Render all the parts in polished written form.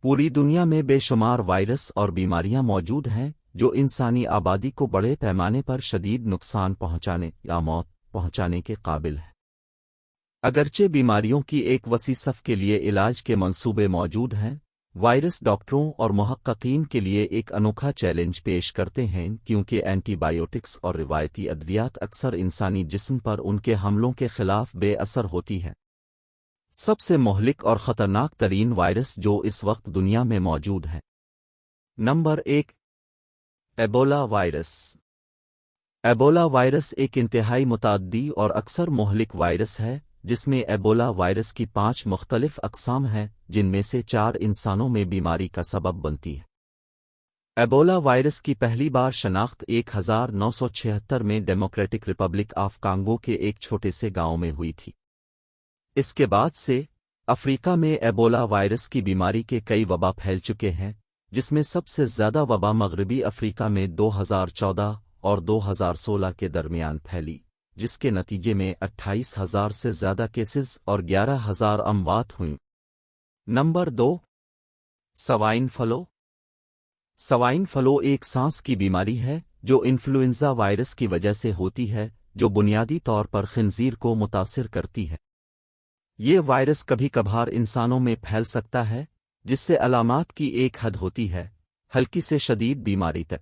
पूरी दुनिया में बेशुमार वायरस और बीमारियां मौजूद हैं जो इंसानी आबादी को बड़े पैमाने पर शदीद नुकसान पहुंचाने या मौत पहुंचाने के काबिल है। अगरचे बीमारियों की एक वसी सफ़ के लिए इलाज के मंसूबे मौजूद हैं, वायरस डॉक्टरों और मुहक्किकीन के लिए एक अनोखा चैलेंज पेश करते हैं क्योंकि एंटीबायोटिक्स और रिवायती अद्वियात अक्सर इंसानी जिस्म पर उनके हमलों के खिलाफ बेअसर होती है। सबसे मोहलिक और ख़तरनाक तरीन वायरस जो इस वक्त दुनिया में मौजूद है। Number 1, Ebola virus. Ebola virus एक इंतहाई मुतअद्दी और अक्सर मोहलिक वायरस है जिसमें एबोला वायरस की 5 मुख्तलिफ अक़साम हैं जिनमें से 4 इंसानों में बीमारी का सबब बनती है। एबोला वायरस की पहली बार शनाख्त 1976 में डेमोक्रेटिक रिपब्लिक ऑफ कांगो के एक छोटे से गांव में हुई थी। इसके बाद से अफ्रीका में एबोला वायरस की बीमारी के कई वबा फैल चुके हैं, जिसमें सबसे ज़्यादा वबा मगरबी अफ्रीका में 2014 और 2016 के दरमियान फैली, जिसके नतीजे में 28,000 से ज़्यादा केसेस और 11,000 अमवात हुईं। Number 2, swine flu. Swine flu एक सांस की बीमारी है जो इन्फ्लुएंजा वायरस की वजह से होती है, जो बुनियादी तौर पर खिंजीर को मुतासिर करती है। ये वायरस कभी कभार इंसानों में फैल सकता है, जिससे अलामात की एक हद होती है, हल्की से शदीद बीमारी तक।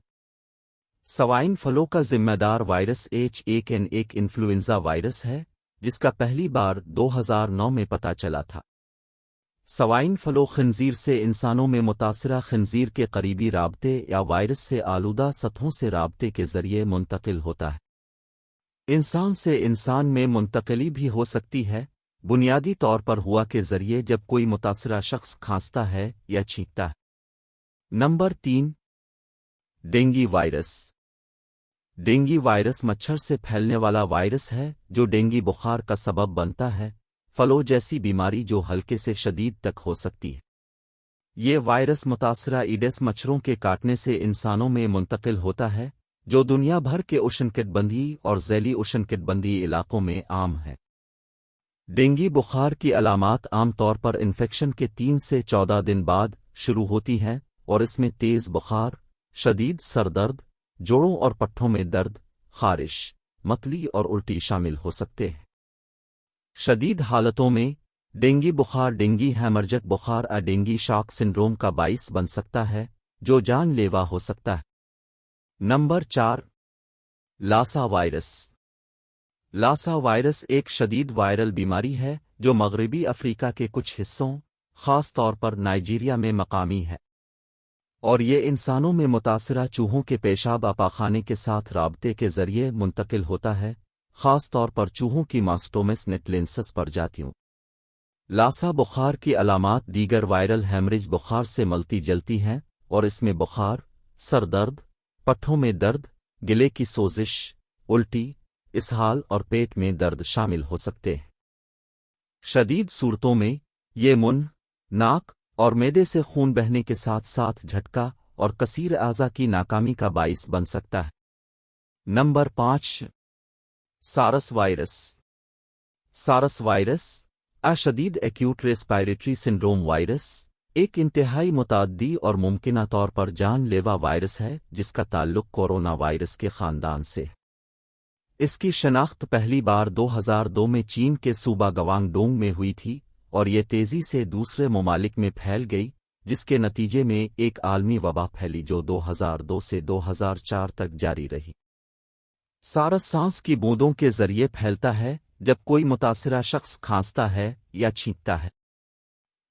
स्वाइन फ्लू का जिम्मेदार वायरस H1N1 इन्फ्लुएंजा वायरस है, जिसका पहली बार 2009 में पता चला था। स्वाइन फ्लू खिंजीर से इंसानों में मुतासिरा खिंजीर के करीबी राब्ते या वायरस से आलूदा सतहों से राब्ते के जरिए मुंतकिल होता है। इंसान से इंसान में मुंतकिली भी हो सकती है, बुनियादी तौर पर हुआ के जरिए जब कोई मुतासिरा शख्स खांसता है या छींकता है। Number 3, dengue virus. Dengue virus मच्छर से फैलने वाला वायरस है जो डेंगू बुखार का सबब बनता है, फ्लू जैसी बीमारी जो हल्के से शदीद तक हो सकती है। ये वायरस मुतासिरा ईडिस मच्छरों के काटने से इंसानों में मुंतकिल होता है, जो दुनिया भर के उष्णकटिबंधीय और ज़ैली उष्णकटिबंधीय इलाकों में आम है। डेंगू बुखार की अलामात आमतौर पर इन्फेक्शन के 3 से 14 दिन बाद शुरू होती हैं और इसमें तेज़ बुखार, शदीद सरदर्द, जोड़ों और पट्ठों में दर्द, खारिश, मतली और उल्टी शामिल हो सकते हैं। शदीद हालतों में डेंगू बुखार डेंगू हैमरजक बुखार या डेंगू शॉक सिंड्रोम का बाइस बन सकता है, जो जानलेवा हो सकता है। Number 4, Lassa virus. Lassa virus एक शदीद वायरल बीमारी है जो मगरबी अफ्रीका के कुछ हिस्सों, ख़ास तौर पर नाइजीरिया में मकामी है, और ये इंसानों में मुतासिरा चूहों के पेशाब पाखाने के साथ राब्ते के जरिए मुंतकिल होता है, ख़ास तौर पर चूहों की मास्टोमस नेटलेंसस प्रजातियों। लासा बुखार की अलामात दीगर वायरल हेमरेज बुखार से मिलती जलती हैं और इसमें बुखार, सरदर्द, पट्ठों में दर्द, गिले की सोजिश, उल्टी, इसहाल और पेट में दर्द शामिल हो सकते हैं। शदीद सूरतों में ये मुंह, नाक और मैदे से खून बहने के साथ साथ झटका और कसीर आज़ा की नाकामी का बाइस बन सकता है। Number 5, SARS virus. SARS virus अशदीद एक्यूट रेस्पिरेटरी सिंड्रोम वायरस एक इंतहाई मुतअद्दी और मुमकिना तौर पर जानलेवा वायरस है जिसका ताल्लुक कोरोना वायरस के ख़ानदान से है। इसकी शनाख्त पहली बार 2002 में चीन के सूबा गवांगडोंग में हुई थी और ये तेज़ी से दूसरे ममालिक में फैल गई, जिसके नतीजे में एक आलमी वबा फैली जो 2002 से 2004 तक जारी रही। सारस सांस की बूंदों के जरिए फैलता है जब कोई मुतासिरा शख्स खांसता है या छींकता है।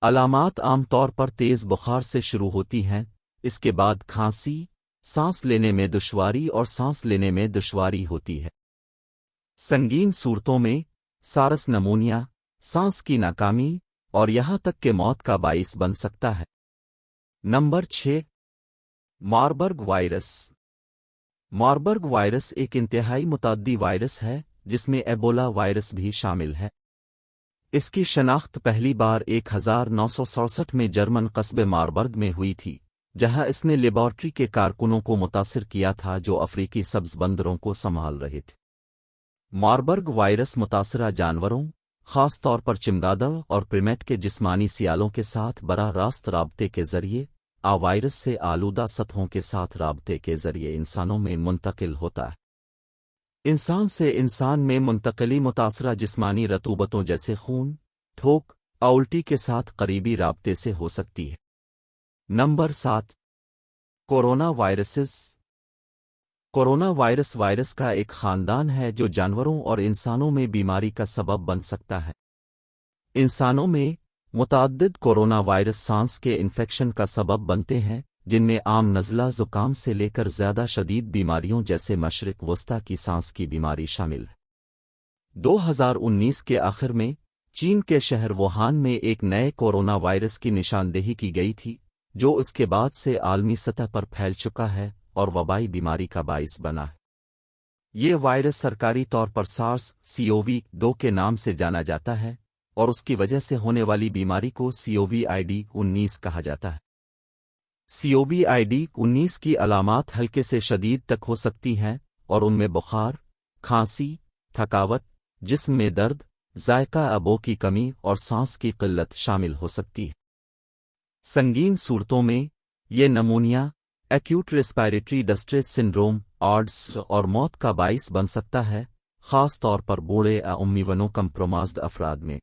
अलामात आमतौर पर तेज़ बुखार से शुरू होती हैं, इसके बाद खांसी, सांस लेने में दुश्वारी और सांस लेने में दुश्वारी होती है। संगीन सूरतों में सारस नमूनिया, सांस की नाकामी और यहां तक के मौत का बाइस बन सकता है। Number 6, Marburg virus. Marburg virus एक इंतहाई मुतअद्दी वायरस है जिसमें एबोला वायरस भी शामिल है। इसकी शनाख्त पहली बार 1967 में जर्मन कस्बे मारबर्ग में हुई थी, जहां इसने लेबॉर्ट्री के कारकुनों को मुतासिर किया था जो अफ्रीकी सब्ज बंदरों को संभाल रहे थे। मारबर्ग वायरस मुतासिरा जानवरों, خاص طور پر چمگادڑ اور پریمیٹ کے جسمانی سیالوں کے ساتھ براہ راست رابطے کے ذریعے وائرس سے آلودہ سطحوں کے ساتھ رابطے کے ذریعے انسانوں میں منتقل ہوتا ہے۔ انسان سے انسان میں منتقلی متاثرہ جسمانی رطوبتوں جیسے خون، تھوک، الٹی کے ساتھ قریبی رابطے سے ہو سکتی ہے۔ Number 7، corona viruses. Corona virus کا ایک خاندان ہے جو جانوروں اور انسانوں میں بیماری کا سبب بن سکتا ہے۔ انسانوں میں متعدد کورونا وائرس سانس کے انفیکشن کا سبب بنتے ہیں، جن میں عام نزلہ زکام سے لے کر زیادہ شدید بیماریوں جیسے مشرق وسطی کی سانس کی بیماری شامل ہے۔ 2019 کے آخر میں چین کے شہر ووہان میں ایک نئے کورونا وائرس کی نشاندہی کی گئی تھی، جو اس کے بعد سے عالمی سطح پر پھیل چکا ہے اور وبائی بیماری کا باعث بنا ہے۔ یہ وائرس سرکاری طور پر SARS-CoV-2 کے نام سے جانا جاتا ہے اور اس کی وجہ سے ہونے والی بیماری کو COVID-19 کہا جاتا ہے۔ COVID-19 کی علامات ہلکے سے شدید تک ہو سکتی ہیں اور ان میں بخار، کھانسی، تھکاوٹ، جسم میں درد، ذائقہ ابو کی کمی اور سانس کی قلت شامل ہو سکتی ہے۔ سنگین صورتوں میں یہ pneumonia, acute respiratory distress syndrome, AIDS اور موت کا باعث بن سکتا ہے، خاص طور پر بوڑھے امیونو کمپرومائزڈ افراد میں۔